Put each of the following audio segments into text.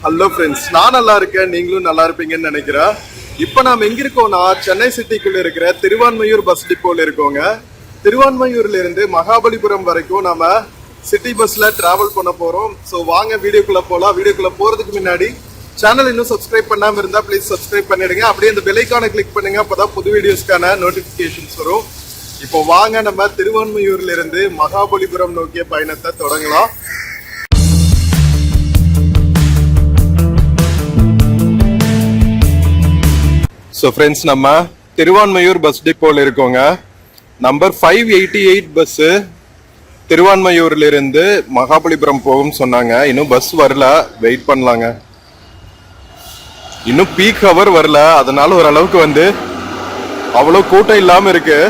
Hello friends, நான் நல்லா இருக்கேன், நீங்களும் நல்லா இருப்பீங்கன்னு நினைக்கிறேன். இப்போ நாம் எங்க இருக்கோம்னா சென்னை சிட்டிக்குள்ள இருக்கிற திருவான்மையூர் பஸ் டிப்போல இருக்கோங்க. திருவான்மையூர்ல இருந்து மகாபலிபுரம் வரைக்கும் நம்ம சிட்டி பஸ்ல டிராவல் பண்ண போறோம். ஸோ வாங்க வீடியோக்குள்ள போகலாம். வீடியோக்குள்ள போறதுக்கு முன்னாடி சேனல் இன்னும் சப்ஸ்கிரைப் பண்ணாம இருந்தா ப்ளீஸ் சப்ஸ்கிரைப் பண்ணிடுங்க. அப்படியே இந்த பெல் ஐகானை கிளிக் பண்ணுங்க, அப்பதான் புது வீடியோஸ்க்கான நோட்டிபிகேஷன்ஸ் வரும். இப்போ வாங்க நம்ம திருவான்மையூர்ல இருந்து மகாபலிபுரம் நோக்கிய பயணத்தை தொடங்கலாம். ஸோ ஃப்ரெண்ட்ஸ், நம்ம திருவான்மையூர் பஸ் டிப்போல இருக்கோங்க. நம்பர் 588 பஸ்ஸு திருவான்மையூர்ல இருந்து மகாபலிபுரம் போகும் சொன்னாங்க. இன்னும் பஸ் வரல, வெயிட் பண்ணலாங்க. இன்னும் பீக் ஹவர் வரல, அதனால ஓரளவுக்கு அவ்வளோ கூட்டம் இல்லாம இருக்கு.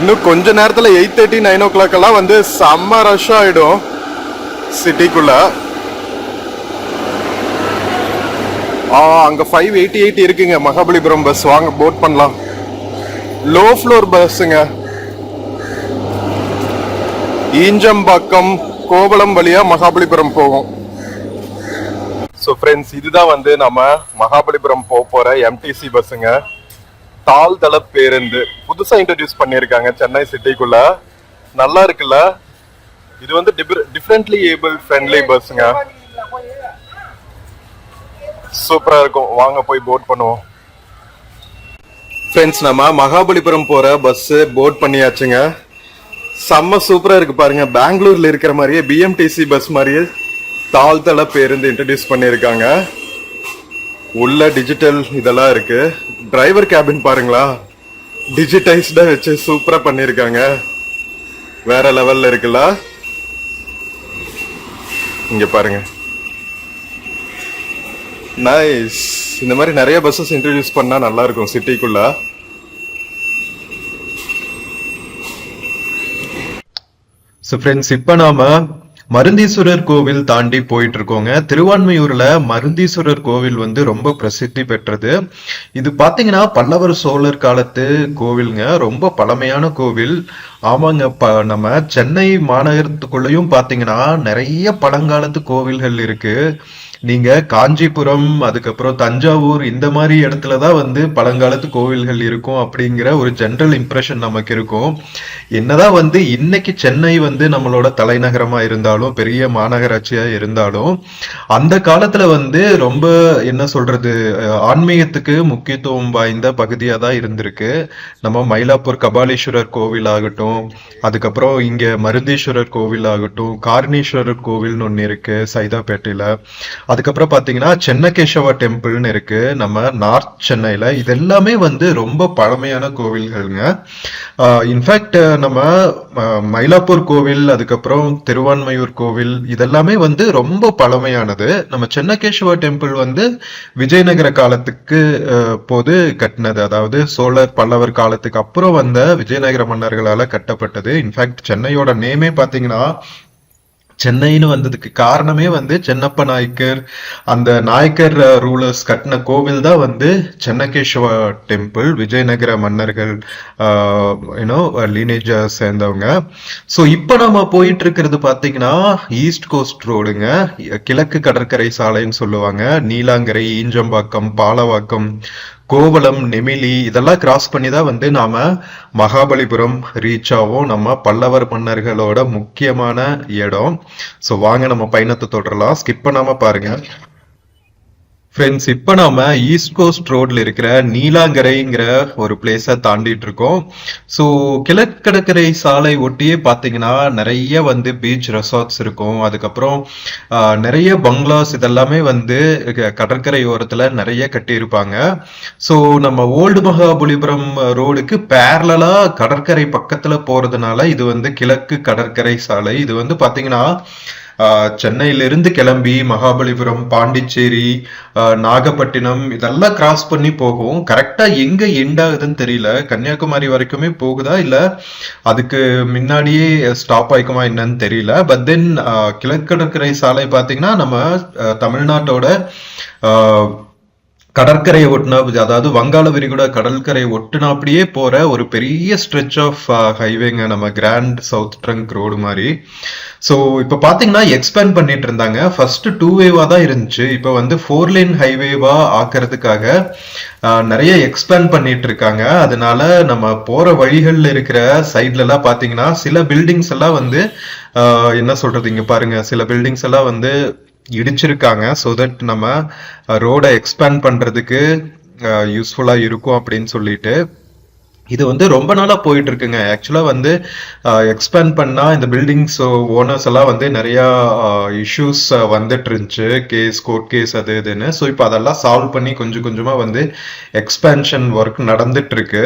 இன்னும் கொஞ்ச நேரத்தில் 8:30 9 o'clock எல்லாம் செம்ம ரஷ் ஆயிடும் சிட்டிக்குள்ள. அங்க 588 இருக்குங்க மகாபலிபுரம் பஸ். வாங்க போட் பண்ணலாம். லோ ஃப்ளோர் பஸ்ஸுங்க. ஈஞ்சம்பாக்கம் கோவளம் வழியா மகாபலிபுரம் போகும். ஸோ ஃப்ரெண்ட்ஸ், இதுதான் நம்ம மகாபலிபுரம் போற எம்டிசி பஸ்ஸுங்க. தாழ்தள பேருந்து புதுசா இன்ட்ரடியூஸ் பண்ணியிருக்காங்க சென்னை சிட்டிக்குள்ள. நல்லா இருக்குல்ல? இது டிஃபரெண்ட்லி ஏபிள் ஃப்ரெண்ட்லி பஸ்ஸுங்க. சூப்பரா இருக்கும். வாங்க போய் போட் பண்ணுவோம். ஃப்ரெண்ட்ஸ், நம்ம மகாபலிபுரம் போற பஸ் போட் பண்ணியாச்சுங்க. செம்ம சூப்பரா இருக்கு பாருங்க. பெங்களூர்ல இருக்கிற மாதிரியே பிஎம்டிசி பஸ் மாதிரியே தாழ்தள பேருந்து இன்ட்ரடியூஸ் பண்ணியிருக்காங்க. உள்ள டிஜிட்டல் இதெல்லாம் இருக்கு. டிரைவர் கேபின் பாருங்களா, டிஜிட்டைஸ்டா வச்சு சூப்பரா பண்ணிருக்காங்க. வேற லெவல்ல இருக்குல்ல? இங்க பாருங்க, நைஸ். இந்த மாதிரி நிறைய பஸ்ஸஸ் இன்ட்ரடியூஸ் பண்ணா நல்லா இருக்கும் சிட்டிக்குள்ள. ஸோ ஃப்ரெண்ட்ஸ், இப்போ நாம மருந்தீஸ்வரர் கோவில் தாண்டி போயிட்டு இருக்கோங்க. திருவான்மையூர்ல மருந்தீஸ்வரர் கோவில் ரொம்ப பிரசித்தி பெற்றது. இது பாத்தீங்கன்னா பல்லவர் சோழர் காலத்து கோவிலுங்க. ரொம்ப பழமையான கோவில். ஆமாங்க, நம்ம சென்னை மாநகரத்துக்குள்ளயும் பாத்தீங்கன்னா நிறைய பழங்காலத்து கோவில்கள் இருக்கு. நீங்க காஞ்சிபுரம், அதுக்கப்புறம் தஞ்சாவூர், இந்த மாதிரி இடத்துலதான் பழங்காலத்து கோவில்கள் இருக்கும் அப்படிங்கிற ஒரு ஜெனரல் இம்ப்ரெஷன் நமக்கு இருக்கும். என்னதான் இன்னைக்கு சென்னை நம்மளோட தலைநகரமா இருந்தாலும், பெரிய மாநகராட்சியா இருந்தாலும், அந்த காலத்துல ரொம்ப என்ன சொல்றது, ஆன்மீகத்துக்கு முக்கியத்துவம் வாய்ந்த பகுதியா தான் இருந்திருக்கு. நம்ம மயிலாப்பூர் கபாலீஸ்வரர் கோவில் ஆகட்டும், அதுக்கப்புறம் இங்க மருந்தீஸ்வரர் கோவில் ஆகட்டும், காரணீஸ்வரர் கோவில்னு ஒண்ணு இருக்கு சைதாப்பேட்டையில. அதுக்கப்புறம் பாத்தீங்கன்னா சென்னகேசவா டெம்பிள்னு இருக்கு நம்ம நார்த் சென்னையில. இது எல்லாமே ரொம்ப பழமையான கோவில்கள்ங்க. இன்ஃபேக்ட் நம்ம மயிலாப்பூர் கோவில், அதுக்கப்புறம் திருவான்மையூர் கோவில், இதெல்லாமே ரொம்ப பழமையானது. நம்ம சென்னகேசவா டெம்பிள் விஜயநகர காலத்துக்கு போது கட்டினது. அதாவது சோழர் பல்லவர் காலத்துக்கு அப்புறம் விஜயநகர மன்னர்களால கட்டப்பட்டது. இன்ஃபேக்ட் சென்னையோட நேமே பாத்தீங்கன்னா சென்னைன்னு வந்ததுக்கு காரணமே சென்னப்ப நாயக்கர், அந்த நாயக்கர் ரூலர்ஸ் கட்டின கோவில் தான் சென்னகேஸ்வர டெம்பிள். விஜயநகர மன்னர்கள் லீனேஜ சேர்ந்தவங்க. ஸோ இப்போ நம்ம போயிட்டு இருக்கிறது பாத்தீங்கன்னா ஈஸ்ட் கோஸ்ட் ரோடுங்க. கிழக்கு கடற்கரை சாலைன்னு சொல்லுவாங்க. நீலாங்கரை, ஈஞ்சம்பாக்கம், பாலவாக்கம், கோவளம், நெமிலி இதெல்லாம் கிராஸ் பண்ணி தான் நாம மகாபலிபுரம் ரீச் ஆகும். நம்ம பல்லவர் மன்னர்களோட முக்கியமான இடம். ஸோ வாங்க நம்ம பயணத்தை தொடரலாம். ஸ்கிப் பண்ணாம பாருங்க. ஃப்ரெண்ட்ஸ், இப்போ நாம ஈஸ்ட் கோஸ்ட் ரோட்ல இருக்கிற நீலாங்கரைங்கிற ஒரு பிளேஸ தாண்டிட்டு இருக்கோம். ஸோ கிழக்கடற்கரை சாலை ஒட்டியே பாத்தீங்கன்னா நிறைய பீச் ரெசார்ட்ஸ் இருக்கும். அதுக்கப்புறம் நிறைய பங்களாஸ் இதெல்லாமே கடற்கரை ஓரத்துல நிறைய கட்டி இருப்பாங்க. ஸோ நம்ம ஓல்டு மகாபலிபுரம் ரோடுக்கு பேரலா கடற்கரை பக்கத்துல போறதுனால இது கிழக்கு கடற்கரை சாலை. இது பாத்தீங்கன்னா சென்னையிலிருந்து கிளம்பி மகாபலிபுரம், பாண்டிச்சேரி, நாகப்பட்டினம் இதெல்லாம் கிராஸ் பண்ணி போகும். கரெக்டா எங்க எண்ட் ஆகுதுன்னு தெரியல. கன்னியாகுமரி வரைக்குமே போகுதா இல்ல அதுக்கு முன்னாடியே ஸ்டாப் ஆயிக்குமா என்னன்னு தெரியல. பட் தென் கிழக்கடற்கரை சாலை பாத்தீங்கன்னா நம்ம தமிழ்நாட்டோட கடற்கரையை ஒட்டினா, அதாவது வங்காள விரிகுடா கடற்கரையை ஒட்டினாப்படியே போற ஒரு பெரிய ஸ்ட்ரெச் ஆஃப் ஹைவேங்க, நம்ம கிராண்ட் சவுத் ட்ரங்க் ரோடு மாதிரி. ஸோ இப்போ பாத்தீங்கன்னா எக்ஸ்பேண்ட் பண்ணிட்டு இருந்தாங்க. ஃபர்ஸ்ட் 2 வேவா தான் இருந்துச்சு. இப்போ வந்து 4 லேன் ஹைவேவா ஆக்கிறதுக்காக நிறைய எக்ஸ்பேண்ட் பண்ணிட்டு இருக்காங்க. அதனால நம்ம போற வழிகள்ல இருக்கிற சைட்ல எல்லாம் பாத்தீங்கன்னா சில பில்டிங்ஸ் எல்லாம் வந்து என்ன சொல்றது, இங்க பாருங்க, சில பில்டிங்ஸ் எல்லாம் வந்து இடிச்சிருக்காங்க. ஸோ தட் நம்ம ரோட எக்ஸ்பேண்ட் பண்றதுக்கு யூஸ்ஃபுல்லா இருக்கும் அப்படின்னு சொல்லிட்டு இது வந்து ரொம்ப நாளா போயிட்டு இருக்குங்க. ஆக்சுவலா வந்து எக்ஸ்பேண்ட் பண்ணா இந்த பில்டிங்ஸ் ஓனர்ஸ் எல்லாம் வந்து நிறைய இஷ்யூஸ் வந்துட்டு இருந்துச்சு, கோர்ட் கேஸ் அது இதுன்னு. ஸோ இப்போ அதெல்லாம் சால்வ் பண்ணி கொஞ்சம் கொஞ்சமா வந்து எக்ஸ்பேன்ஷன் ஒர்க் நடந்துட்டு இருக்கு.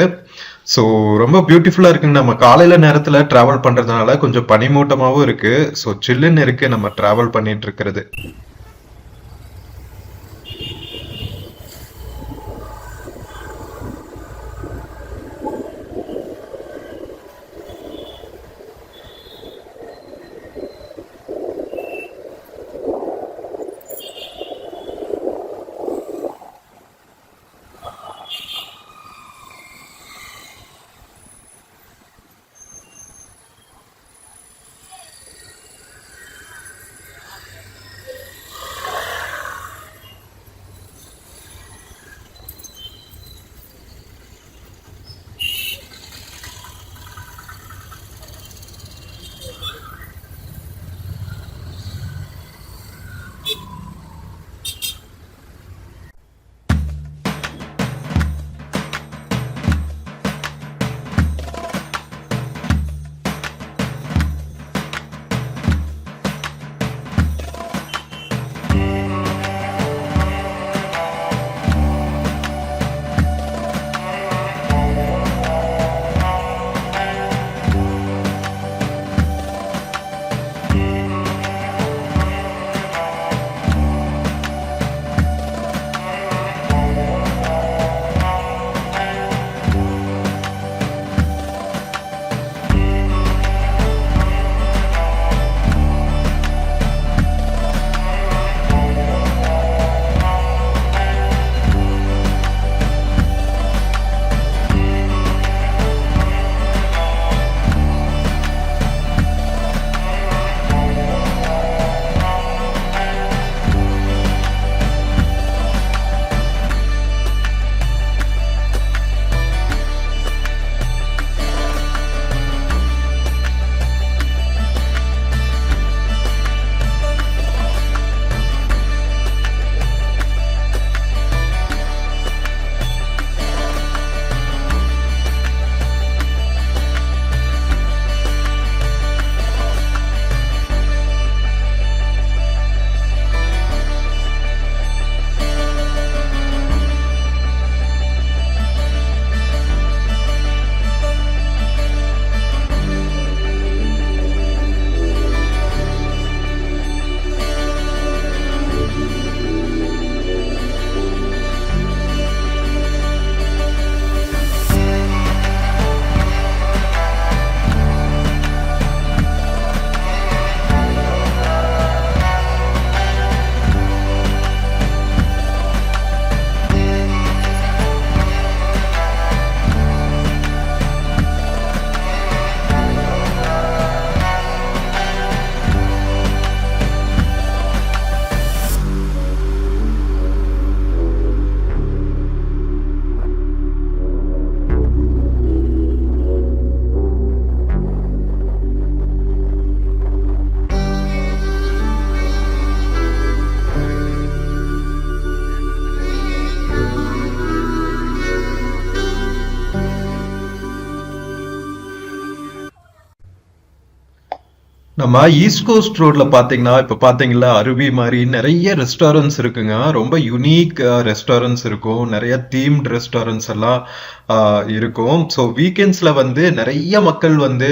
ஸோ ரொம்ப பியூட்டிஃபுல்லா இருக்குங்க. நம்ம காலையில நேரத்துல டிராவல் பண்றதுனால கொஞ்சம் பனிமூட்டமாவும் இருக்கு. ஸோ சில்லுன்னு இருக்கு நம்ம டிராவல் பண்ணிட்டு இருக்கிறது. நம்ம ஈஸ்ட் கோஸ்ட் ரோட்ல பாத்தீங்கன்னா இப்ப பாத்தீங்களா அருவி மாதிரி நிறைய ரெஸ்டாரண்ட்ஸ் இருக்குங்க. ரொம்ப யூனிக் ரெஸ்டாரண்ட்ஸ் இருக்கும், நிறைய தீம்ட் ரெஸ்டாரண்ட்ஸ் எல்லாம் இருக்கும். ஸோ வீக்கெண்ட்ஸ்ல வந்து நிறைய மக்கள் வந்து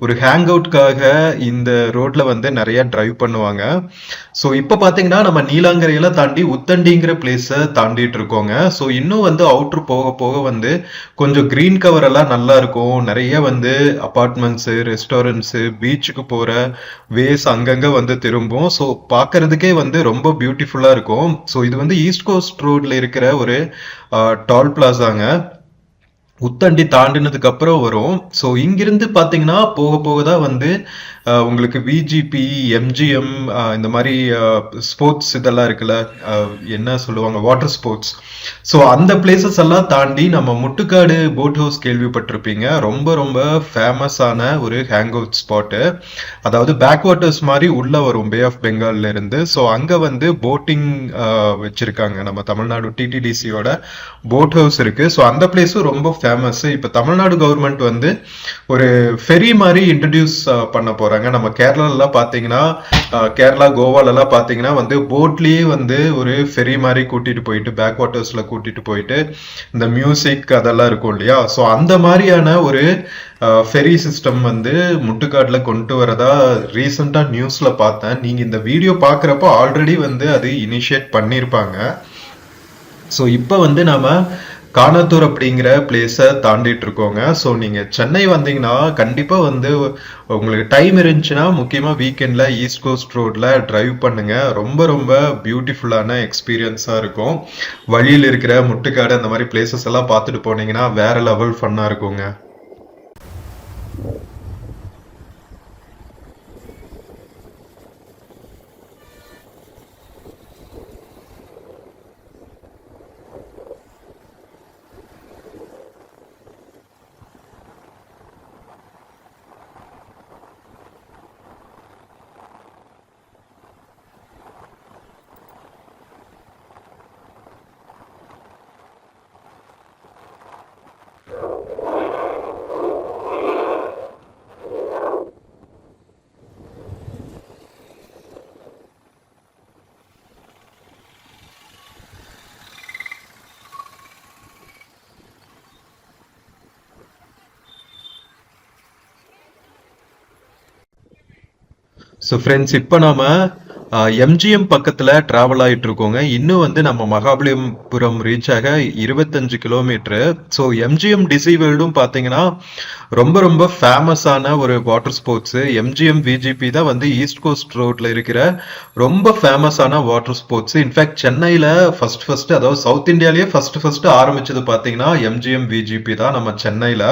ஒரு ஹேங் அவுட்காக இந்த ரோட்ல வந்து நிறைய டிரைவ் பண்ணுவாங்க. ஸோ இப்ப பாத்தீங்கன்னா நம்ம நீலாங்கரையெல்லாம் தாண்டி உத்தண்டிங்கிற பிளேஸ தாண்டிட்டு இருக்கோங்க. ஸோ இன்னும் வந்து அவுட்ரு போக போக வந்து கொஞ்சம் கிரீன் கவர் எல்லாம் நல்லா இருக்கும். நிறைய வந்து அபார்ட்மெண்ட்ஸ், ரெஸ்டாரண்ட்ஸ், பீச்சுக்கு போற வேஸ் அங்கங்க வந்து திரும்பும். ஸோ பார்க்கறதுக்கே வந்து ரொம்ப பியூட்டிஃபுல்லா இருக்கும். ஸோ இது வந்து ஈஸ்ட் கோஸ்ட் ரோட்ல இருக்கிற ஒரு டால் பிளாசாங்க. உத்தண்டி தாண்டினதுக்கு அப்புறம் வரும். ஸோ இங்கிருந்து பாத்தீங்கன்னா போக போக தான் வந்து உங்களுக்கு விஜிபி, எம்ஜிஎம், இந்த மாதிரி ஸ்போர்ட்ஸ் இதெல்லாம் இருக்குல்ல, என்ன சொல்லுவாங்க, வாட்டர் ஸ்போர்ட்ஸ். ஸோ அந்த பிளேசஸ் எல்லாம் தாண்டி நம்ம முட்டுக்காடு போட் ஹவுஸ் கேள்விப்பட்டிருப்பீங்க. ரொம்ப ரொம்ப ஃபேமஸான ஒரு ஹேங் அவுட் ஸ்பாட்டு. அதாவது பேக் வாட்டர்ஸ் மாதிரி உள்ள வரும் பே ஆஃப் பெங்கால்ல இருந்து. ஸோ அங்க வந்து போட்டிங் வச்சிருக்காங்க. நம்ம தமிழ்நாடு டிடிடிசியோட போட் ஹவுஸ் இருக்கு. ஸோ அந்த பிளேஸும் ரொம்ப ஃபேமஸ். இப்ப தமிழ்நாடு கவர்மெண்ட் வந்து ஒரு ஃபெரி மாதிரி இன்ட்ரடியூஸ் பண்ண போறாங்க. நம்ம கேரளாலாம் பாத்தீங்கன்னா, கேரளா கோவால எல்லாம் பாத்தீங்கன்னா வந்து போட்லயே வந்து ஒரு ஃபெரி மாதிரி கூட்டிட்டு போயிட்டு பேக் வாட்டர்ஸ்ல கூட்டிட்டு போயிட்டு இந்த மியூசிக் அதெல்லாம் இருக்கும் இல்லையா. ஸோ அந்த மாதிரியான ஒரு ஃபெரி சிஸ்டம் வந்து முட்டுக்காடுல கொண்டு வரதா ரீசெண்டா நியூஸ்ல பார்த்தேன். நீங்க இந்த வீடியோ பாக்குறப்போ ஆல்ரெடி வந்து அது இனிஷியேட் பண்ணிருப்பாங்க. ஸோ இப்போ வந்து நாம காணத்தூர் அப்படிங்கிற பிளேஸை தாண்டிட்டு இருக்கோங்க. ஸோ நீங்க சென்னை வந்தீங்கன்னா கண்டிப்பா வந்து உங்களுக்கு டைம் இருந்துச்சுன்னா முக்கியமா வீக்கெண்ட்ல ஈஸ்ட் கோஸ்ட் ரோட்ல டிரைவ் பண்ணுங்க. ரொம்ப ரொம்ப பியூட்டிஃபுல்லான எக்ஸ்பீரியன்ஸா இருக்கும். வழியில் இருக்கிற முட்டுக்காடு அந்த மாதிரி பிளேசஸ் எல்லாம் பார்த்துட்டு போனீங்கன்னா வேற லெவல் ஃபன்னா இருக்குங்க. ஸோ ஃப்ரெண்ட்ஸ், இப்போ நாம எம்ஜிஎம் பக்கத்துல டிராவல் ஆயிட்டு இருக்கோங்க. இன்னும் வந்து நம்ம மகாபலிபுரம் ரீச் ஆக 25 கிலோமீட்டர். ஸோ எம்ஜிஎம் டிசி வேர்ல்டும் பாத்தீங்கன்னா ரொம்ப ரொம்ப ஃபேமஸான ஒரு வாட்டர் ஸ்போர்ட்ஸ். எம்ஜிஎம் விஜிபி தான் வந்து ஈஸ்ட் கோஸ்ட் ரோட்ல இருக்கிற ரொம்ப ஃபேமஸான வாட்டர் ஸ்போர்ட்ஸ். இன்ஃபேக்ட் சென்னையில ஃபர்ஸ்ட் அதாவது சவுத் இந்தியாலேயே ஃபர்ஸ்ட் ஆரம்பிச்சது பாத்தீங்கன்னா எம்ஜிஎம் விஜிபி தான் நம்ம சென்னையில.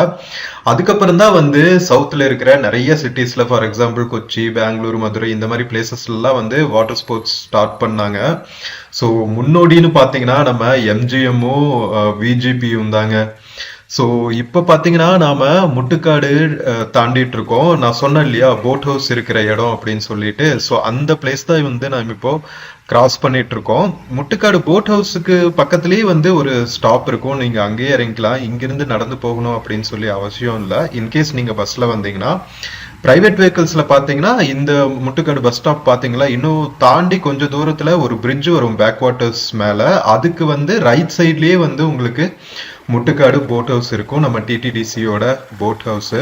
அதுக்கப்புறம் தான் வந்து சவுத்ல இருக்கிற நிறைய சிட்டிஸ்ல, ஃபார் எக்ஸாம்பிள் கொச்சி, பெங்களூர், மதுரை இந்த மாதிரி பிளேசஸ்ல எல்லாம் வந்து வாட்டர் ஸ்போர்ட்ஸ் ஸ்டார்ட் பண்ணாங்க. ஸோ முன்னோடின்னு பாத்தீங்கன்னா நம்ம எம்ஜிஎம்மும் விஜிபியும் தாங்க. ஸோ இப்போ பார்த்தீங்கன்னா நாம முட்டுக்காடு தாண்டிட்டு இருக்கோம். நான் சொன்னேன் இல்லையா போட் ஹவுஸ் இருக்கிற இடம் அப்படின்னு சொல்லிட்டு. ஸோ அந்த பிளேஸ் தான் வந்து நாம் இப்போ கிராஸ் பண்ணிட்டு இருக்கோம். முட்டுக்காடு போட் ஹவுஸுக்கு பக்கத்துலேயே வந்து ஒரு ஸ்டாப் இருக்கும். நீங்க அங்கேயே இறங்கிக்கலாம். இங்கிருந்து நடந்து போகணும் அப்படின்னு சொல்லி அவசியம் இல்லை. இன்கேஸ் நீங்க பஸ்ல வந்தீங்கன்னா. பிரைவேட் வெஹிக்கிள்ஸ்ல பாத்தீங்கன்னா இந்த முட்டுக்காடு பஸ் ஸ்டாப் பாத்தீங்களா, இன்னும் தாண்டி கொஞ்சம் தூரத்துல ஒரு பிரிட்ஜ் வரும் பேக் வாட்டர்ஸ் மேல. அதுக்கு வந்து ரைட் சைட்லயே வந்து உங்களுக்கு முட்டுக்காடு போட் ஹவுஸ் இருக்கும், நம்ம டிடிடிசியோட போட் ஹவுஸ்.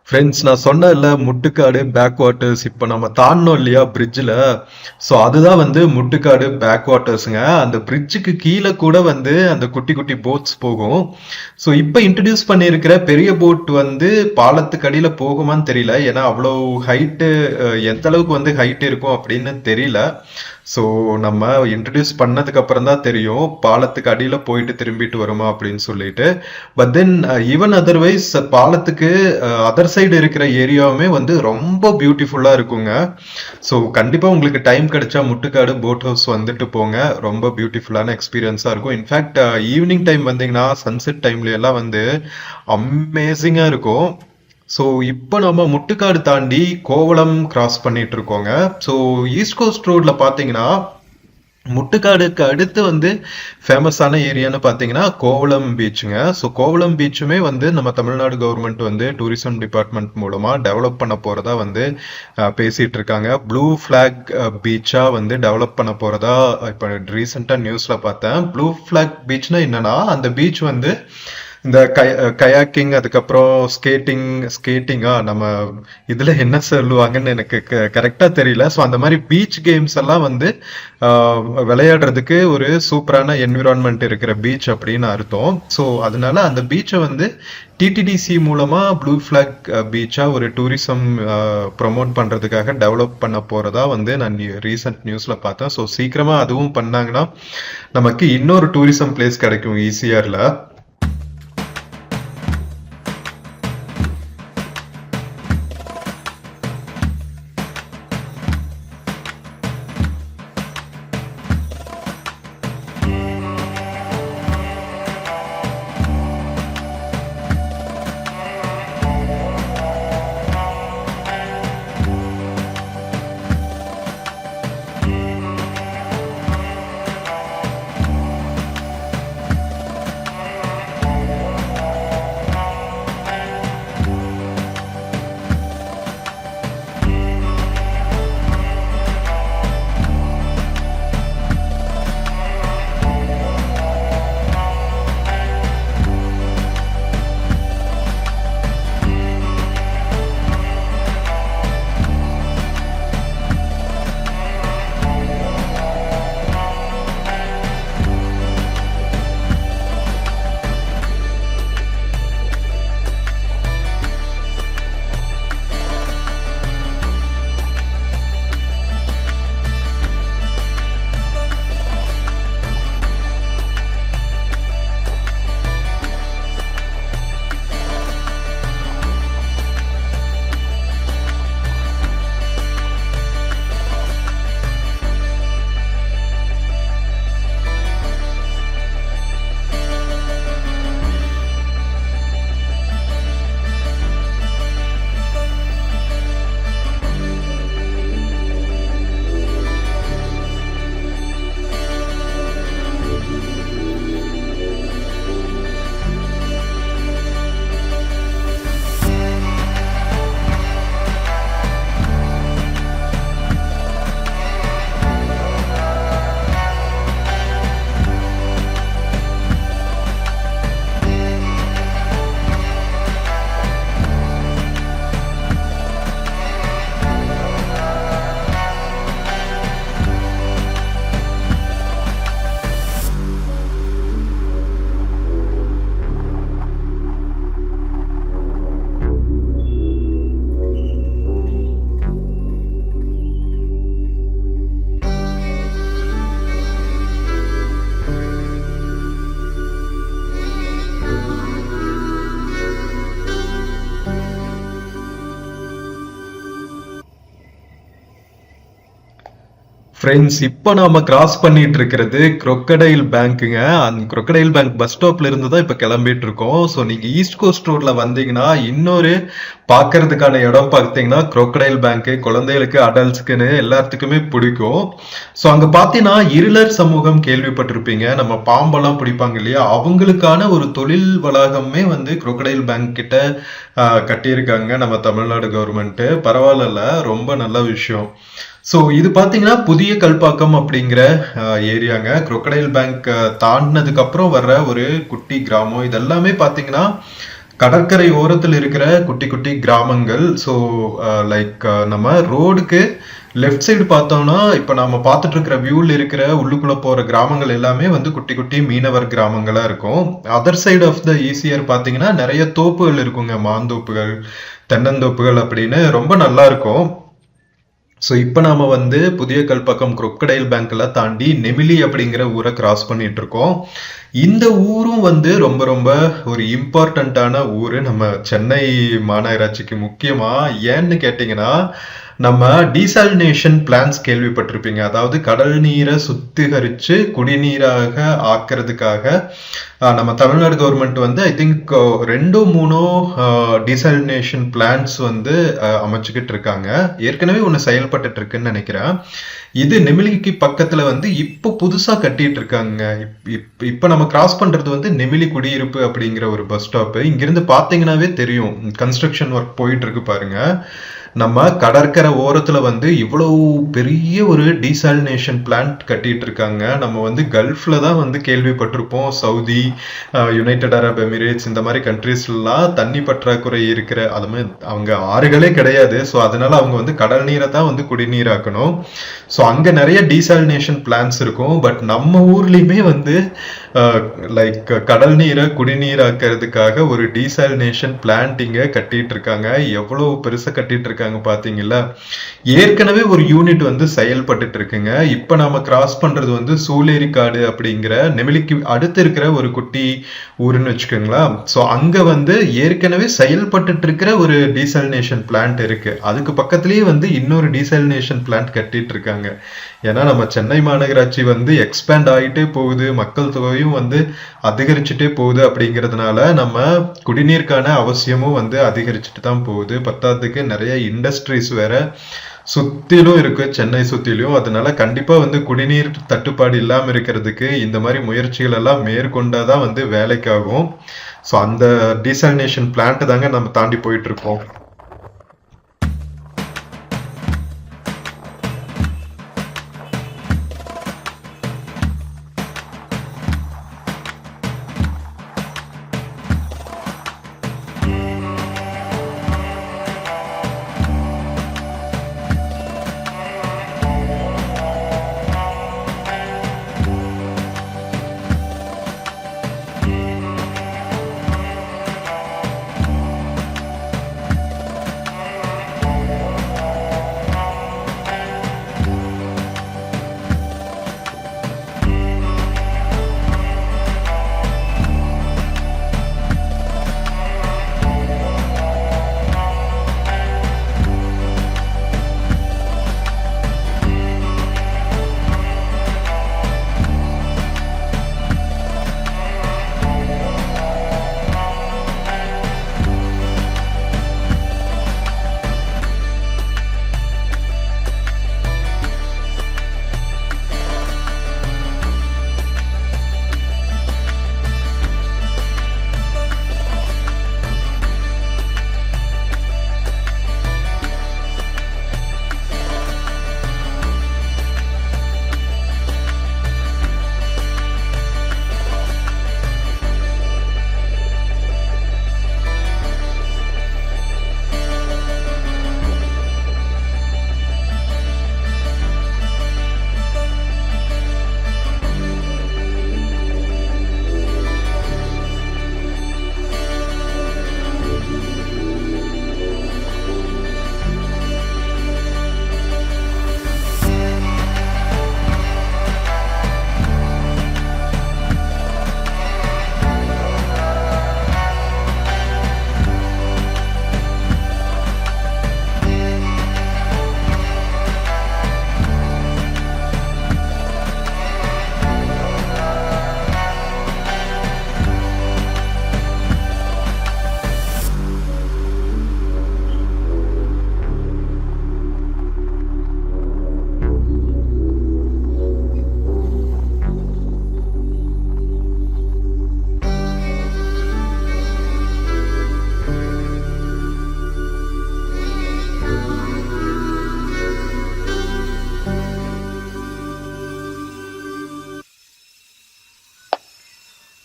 ஃப்ரெண்ட்ஸ், நான் சொன்னேன்ல முட்டுக்காடு பேக் வாட்டர்ஸ் இப்போ நம்ம தாண்டோம் இல்லையா பிரிட்ஜில். ஸோ அதுதான் வந்து முட்டுக்காடு பேக் வாட்டர்ஸுங்க. அந்த பிரிட்ஜுக்கு கீழே கூட வந்து அந்த குட்டி குட்டி போட்ஸ் போகும். ஸோ இப்போ இன்ட்ரடியூஸ் பண்ணியிருக்கிற பெரிய போட் வந்து பாலத்துக்கு அடியில் போகுமான்னு தெரியல. ஏன்னா அவ்வளோ ஹைட்டு, எந்த அளவுக்கு வந்து ஹைட் இருக்கும் அப்படின்னு தெரியல. ஸோ நம்ம இன்ட்ரடியூஸ் பண்ணதுக்கு அப்புறம் தான் தெரியும் பாலத்துக்கு அடியில் போயிட்டு திரும்பிட்டு வருமா அப்படின்னு சொல்லிட்டு. பட் தென் ஈவன் அதர்வைஸ் பாலத்துக்கு அதர் சைடு இருக்கிற ஏரியாவுமே வந்து ரொம்ப பியூட்டிஃபுல்லாக இருக்குங்க. ஸோ கண்டிப்பாக உங்களுக்கு டைம் கிடைச்சா முட்டுக்காடு போட் ஹவுஸ் வந்துட்டு போங்க. ரொம்ப பியூட்டிஃபுல்லான எக்ஸ்பீரியன்ஸாக இருக்கும். இன்ஃபேக்ட் ஈவினிங் டைம் வந்தீங்கன்னா சன்செட் டைம்ல எல்லாம் வந்து அமேசிங்காக இருக்கும். ஸோ இப்போ நம்ம முட்டுக்காடு தாண்டி கோவளம் கிராஸ் பண்ணிட்டு இருக்கோங்க. ஸோ ஈஸ்ட் கோஸ்ட் ரோட்ல பார்த்தீங்கன்னா முட்டுக்காடுக்கு அடுத்து வந்து ஃபேமஸான ஏரியான்னு பார்த்தீங்கன்னா கோவளம் பீச்சுங்க. ஸோ கோவளம் பீச்சுமே வந்து நம்ம தமிழ்நாடு கவர்மெண்ட் வந்து டூரிசம் டிபார்ட்மெண்ட் மூலமா டெவலப் பண்ண போறதா வந்து பேசிட்டு இருக்காங்க. ப்ளூ ஃபிளாக் பீச்சா வந்து டெவலப் பண்ண போறதா இப்போ ரீசெண்டா நியூஸ்ல பார்த்தேன். ப்ளூ ஃபிளாக் பீச்னா என்னன்னா, அந்த பீச் வந்து இந்த கயாக்கிங், அதுக்கப்புறம் ஸ்கேட்டிங்கா நம்ம இதுல என்ன சொல்லுவாங்கன்னு எனக்கு கரெக்டா தெரியல. ஸோ அந்த மாதிரி பீச் கேம்ஸ் எல்லாம் வந்து விளையாடுறதுக்கு ஒரு சூப்பரான என்விரான்மெண்ட் இருக்கிற பீச் அப்படின்னு அர்த்தம். ஸோ அதனால அந்த பீச்சை வந்து டிடிடிசி மூலமா ப்ளூ ஃபிளாக் பீச்சா ஒரு டூரிசம் ப்ரொமோட் பண்றதுக்காக டெவலப் பண்ண போறதா வந்து நான் ரீசெண்ட் நியூஸ்ல பார்த்தேன். ஸோ சீக்கிரமா அதுவும் பண்ணாங்கன்னா நமக்கு இன்னொரு டூரிசம் பிளேஸ் கிடைக்கும் ஈசிஆர்ல. ஃப்ரெண்ட்ஸ், இப்போ நாம கிராஸ் பண்ணிட்டு இருக்கிறது crocodile பேங்க்குங்க. அந்த crocodile பேங்க் பஸ் ஸ்டாப்ல இருந்து தான் இப்போ கிளம்பிட்டு இருக்கோம். ஸோ நீங்க ஈஸ்ட் கோஸ்ட் ரோட்ல வந்தீங்கன்னா இன்னொரு பார்க்கறதுக்கான இடம் பார்த்தீங்கன்னா crocodile பேங்க். குழந்தைகளுக்கு, அடல்ட்ஸ்க்குன்னு எல்லாத்துக்குமே பிடிக்கும். ஸோ அங்க பார்த்தீங்கன்னா இருளர் சமூகம் கேள்விப்பட்டிருப்பீங்க. நம்ம பாம்பெல்லாம் பிடிப்பாங்க இல்லையா, அவங்களுக்கான ஒரு தொழில் வளாகமே வந்து crocodile பேங்க் கிட்ட கட்டியிருக்காங்க நம்ம தமிழ்நாடு கவர்மெண்ட். பரவாயில்ல, ரொம்ப நல்ல விஷயம். ஸோ இது பார்த்தீங்கன்னா புதிய கல்பாக்கம் அப்படிங்கிற ஏரியாங்க. crocodile பேங்க் தாண்டினதுக்கு அப்புறம் வர்ற ஒரு குட்டி கிராமம். இதெல்லாமே பார்த்தீங்கன்னா கடற்கரை ஓரத்தில் இருக்கிற குட்டி குட்டி கிராமங்கள். ஸோ லைக் நம்ம ரோடுக்கு லெஃப்ட் சைடு பார்த்தோம்னா இப்ப நாம பார்த்துட்டு இருக்கிற வியூல இருக்கிற உள்ளுக்குள்ள போற கிராமங்கள் எல்லாமே வந்து குட்டி குட்டி மீனவர் கிராமங்களா இருக்கும். Other side of the ECR பாத்தீங்கன்னா நிறைய தோப்புகள் இருக்குங்க, மாந்தோப்புகள், தென்னந்தோப்புகள் அப்படின்னு ரொம்ப நல்லா இருக்கும். ஸோ இப்போ நாம வந்து புதிய கல்பக்கம் crocodile பேங்க்ல தாண்டி நெமிலி அப்படிங்கிற ஊரை கிராஸ் பண்ணிட்டு இருக்கோம். இந்த ஊரும் வந்து ரொம்ப ரொம்ப ஒரு இம்பார்ட்டண்ட்டான ஊரு நம்ம சென்னை மாநகராட்சிக்கு. முக்கியமா ஏன்னு கேட்டிங்கன்னா, நம்ம டீசாலினேஷன் பிளான்ஸ் கேள்விப்பட்டிருப்பீங்க. அதாவது கடல் நீரை சுத்திகரிச்சு குடிநீராக ஆக்குறதுக்காக நம்ம தமிழ்நாடு கவர்மெண்ட் வந்து ஐ திங்க் 2-3 டீசாலினேஷன் பிளான்ஸ் வந்து அமைச்சுக்கிட்டு இருக்காங்க. ஏற்கனவே ஒன்று செயல்பட்டுட்டு இருக்குன்னு நினைக்கிறேன். இது நெமிலிக்கு பக்கத்துல வந்து இப்போ புதுசா கட்டிட்டு இருக்காங்க. இப்ப நம்ம கிராஸ் பண்றது வந்து நெமிலி குடியிருப்பு அப்படிங்கிற ஒரு பஸ் ஸ்டாப். இங்கிருந்து பாத்தீங்கன்னாவே தெரியும் கன்ஸ்ட்ரக்ஷன் ஒர்க் போயிட்டு இருக்கு பாருங்க. நம்ம கடற்கரை ஓரத்துல வந்து இவ்வளவு பெரிய ஒரு டீசாலினேஷன் பிளான்ட் கட்டிட்டு இருக்காங்க. நம்ம வந்து கல்ஃப்ல தான் வந்து கேள்விப்பட்டிருப்போம். சவுதி, யுனைடெட் அரப் எமிரேட்ஸ் இந்த மாதிரி கண்ட்ரீஸ்லாம் தண்ணி பற்றாக்குறை இருக்கிற, அது மாதிரி அவங்க ஆறுகளே கிடையாது. ஸோ அதனால அவங்க வந்து கடல் நீரை தான் வந்து குடிநீராக்கணும். ஸோ அங்க நிறைய டீசாலினேஷன் பிளான்ஸ் இருக்கும். பட் நம்ம ஊர்லயுமே வந்து லைக் கடல் நீரை குடிநீராக்கிறதுக்காக ஒரு டீசாலினேஷன் பிளான்ட் இங்க கட்டிட்டு இருக்காங்க. எவ்வளவு பெருசா கட்டிட்டு இருக்காங்க பாத்தீங்களா? ஏற்கனவே ஒரு யூனிட் வந்து செயல்பட்டு இருக்குங்க. இப்ப நாம கிராஸ் பண்றது வந்து சூளேரிக்காடு அப்படிங்கிற நெமிலிக்கு அடுத்து இருக்கிற ஒரு குட்டி ஊருன்னு வச்சுக்கோங்களா. ஸோ அங்க வந்து ஏற்கனவே செயல்பட்டு இருக்கிற ஒரு டீசாலினேஷன் பிளான்ட் இருக்கு. அதுக்கு பக்கத்துலயே வந்து இன்னொரு டீசாலினேஷன் பிளான்ட் கட்டிட்டு இருக்காங்க. ஏன்னா நம்ம சென்னை மாநகராட்சி வந்து எக்ஸ்பேண்ட் ஆகிட்டே போகுது, மக்கள் தொகையும் வந்து அதிகரிச்சுட்டே போகுது. அப்படிங்கிறதுனால நம்ம குடிநீருக்கான அவசியமும் வந்து அதிகரிச்சுட்டு தான் போகுது. பத்தாவதுக்கு நிறைய இண்டஸ்ட்ரீஸ் வேற சுத்திலும் இருக்கு சென்னை சுத்திலும். அதனால கண்டிப்பா வந்து குடிநீர் தட்டுப்பாடு இல்லாம இருக்கிறதுக்கு இந்த மாதிரி முயற்சிகள் எல்லாம் மேற்கொண்டாதான் வந்து வேலைக்காகும். ஸோ அந்த டீசாலினேஷன் பிளான்ட் தாங்க நம்ம தாண்டி போயிட்டு இருக்கோம்.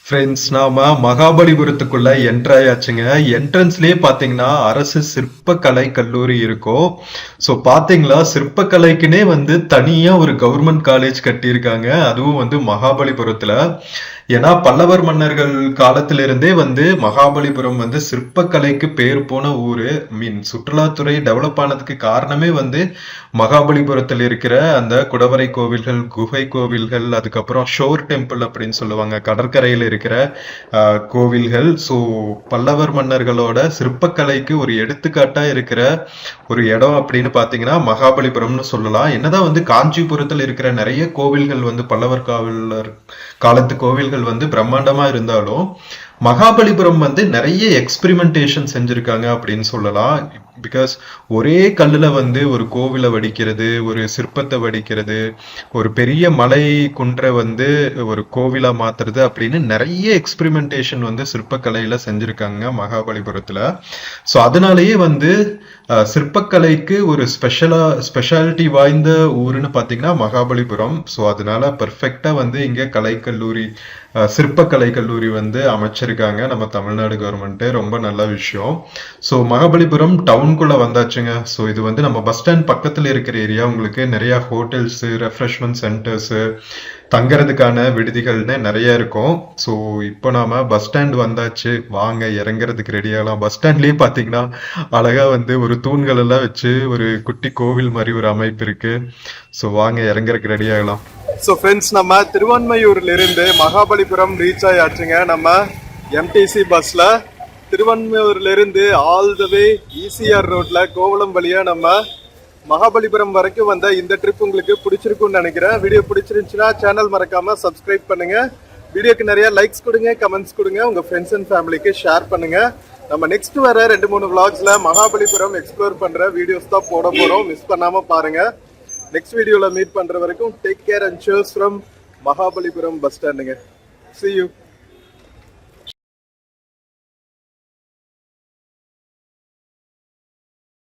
ஃப்ரெண்ட்ஸ், நாம மகாபலிபுரத்துக்குள்ள என்ட்ரு ஆயாச்சுங்க. என்ட்ரன்ஸ்லயே பாத்தீங்கன்னா அரசு சிற்பக்கலை கல்லூரி இருக்கும். ஸோ பாத்தீங்களா, சிற்பக்கலைக்குனே வந்து தனியா ஒரு கவர்மெண்ட் காலேஜ் கட்டியிருக்காங்க, அதுவும் வந்து மகாபலிபுரத்துல. ஏன்னா பல்லவர் மன்னர்கள் காலத்திலிருந்தே வந்து மகாபலிபுரம் வந்து சிற்பக்கலைக்கு பேர் போன ஊரு. சுற்றுலாத்துறை டெவலப் ஆனதுக்கு காரணமே வந்து மகாபலிபுரத்தில் இருக்கிற அந்த குடவரை கோவில்கள், குகை கோவில்கள், அதுக்கப்புறம் ஷோர் டெம்பிள் அப்படின்னு சொல்லுவாங்க, கடற்கரையில் இருக்கிற கோவில்கள். ஸோ பல்லவர் மன்னர்களோட சிற்பக்கலைக்கு ஒரு எடுத்துக்காட்டா இருக்கிற ஒரு இடம் அப்படின்னு பாத்தீங்கன்னா மகாபலிபுரம்னு சொல்லலாம். என்னதான் வந்து காஞ்சிபுரத்தில் இருக்கிற நிறைய கோவில்கள் வந்து பல்லவர் காலத்து கோவில்கள் வந்து பிரம்மாண்டமா இருந்தாலும் மகாபலிபுரம் வந்து நிறைய எக்ஸ்பெரிமெண்டேஷன் செஞ்சிருக்காங்க அப்படின்னு சொல்லலாம். பிகாஸ் ஒரே கல்லுல வந்து ஒரு கோவிலை வடிக்கிறது, ஒரு சிற்பத்தை வடிக்கிறது, ஒரு பெரிய மலை குன்றை வந்து ஒரு கோவிலா மாத்துறது அப்படின்னு நிறைய எக்ஸ்பெரிமெண்டேஷன் வந்து சிற்பக்கலையில செஞ்சிருக்காங்க மகாபலிபுரத்துல. ஸோ அதனாலேயே வந்து சிற்பக்கலைக்கு ஒரு ஸ்பெஷாலிட்டி வாய்ந்த ஊருன்னு பாத்தீங்கன்னா மகாபலிபுரம். ஸோ அதனால பெர்ஃபெக்டா வந்து இங்க கலைக்கல்லூரி, சிற்பக்கலை கல்லூரி வந்து அமைச்சிருக்காங்க நம்ம தமிழ்நாடு கவர்மெண்ட். ரொம்ப நல்ல விஷயம். ஸோ மகாபலிபுரம் டவுனுக்குள்ள வந்தாச்சுங்க. ஸோ இது வந்து நம்ம பஸ் ஸ்டாண்ட் பக்கத்துல இருக்கிற ஏரியா. உங்களுக்கு நிறைய ஹோட்டல்ஸ், ரெஃப்ரெஷ்மெண்ட் சென்டர்ஸ், தங்கறதுக்கான விடுதிகள்னு நிறைய இருக்கும். ஸோ இப்போ நாம பஸ் ஸ்டாண்ட் வந்தாச்சு, வாங்க இறங்குறதுக்கு ரெடி ஆகலாம். பஸ் ஸ்டாண்ட்லயே பாத்தீங்கன்னா அழகா வந்து ஒரு தூண்கள் எல்லாம் வச்சு ஒரு குட்டி கோவில் மாதிரி ஒரு அமைப்பு இருக்கு. ஸோ வாங்க இறங்குறதுக்கு ரெடி ஆகலாம். ஸோ ஃப்ரெண்ட்ஸ், நம்ம திருவான்மையூர்ல இருந்து மகாபலிபுரம் ரீச் ஆயாச்சுங்க. நம்ம எம்டிசி பஸ்ல திருவான்மையூர்ல இருந்து ஆல் த வே ஈசிஆர் ரோட்ல கோவளம் வழியா நம்ம மகாபலிபுரம் வரைக்கும் வந்த இந்த ட்ரிப் உங்களுக்கு பிடிச்சிருக்கும்னு நினைக்கிறேன். வீடியோ பிடிச்சிருந்துச்சுன்னா சேனல் மறக்காம சப்ஸ்கிரைப் பண்ணுங்க. வீடியோக்கு நிறைய லைக்ஸ் கொடுங்க, கமெண்ட்ஸ் கொடுங்க, உங்க ஃப்ரெண்ட்ஸ் அண்ட் ஃபேமிலிக்கு ஷேர் பண்ணுங்க. நம்ம நெக்ஸ்ட் வர 2-3 vlogsல மகாபலிபுரம் எக்ஸ்ப்ளோர் பண்ற வீடியோஸ் தான் போட போறோம். மிஸ் பண்ணாம பாருங்க. நெக்ஸ்ட் வீடியோல மீட் பண்ற வரைக்கும் take care and cheers from Mahabalipuram bus ஸ்டாண்டுங்க. See you.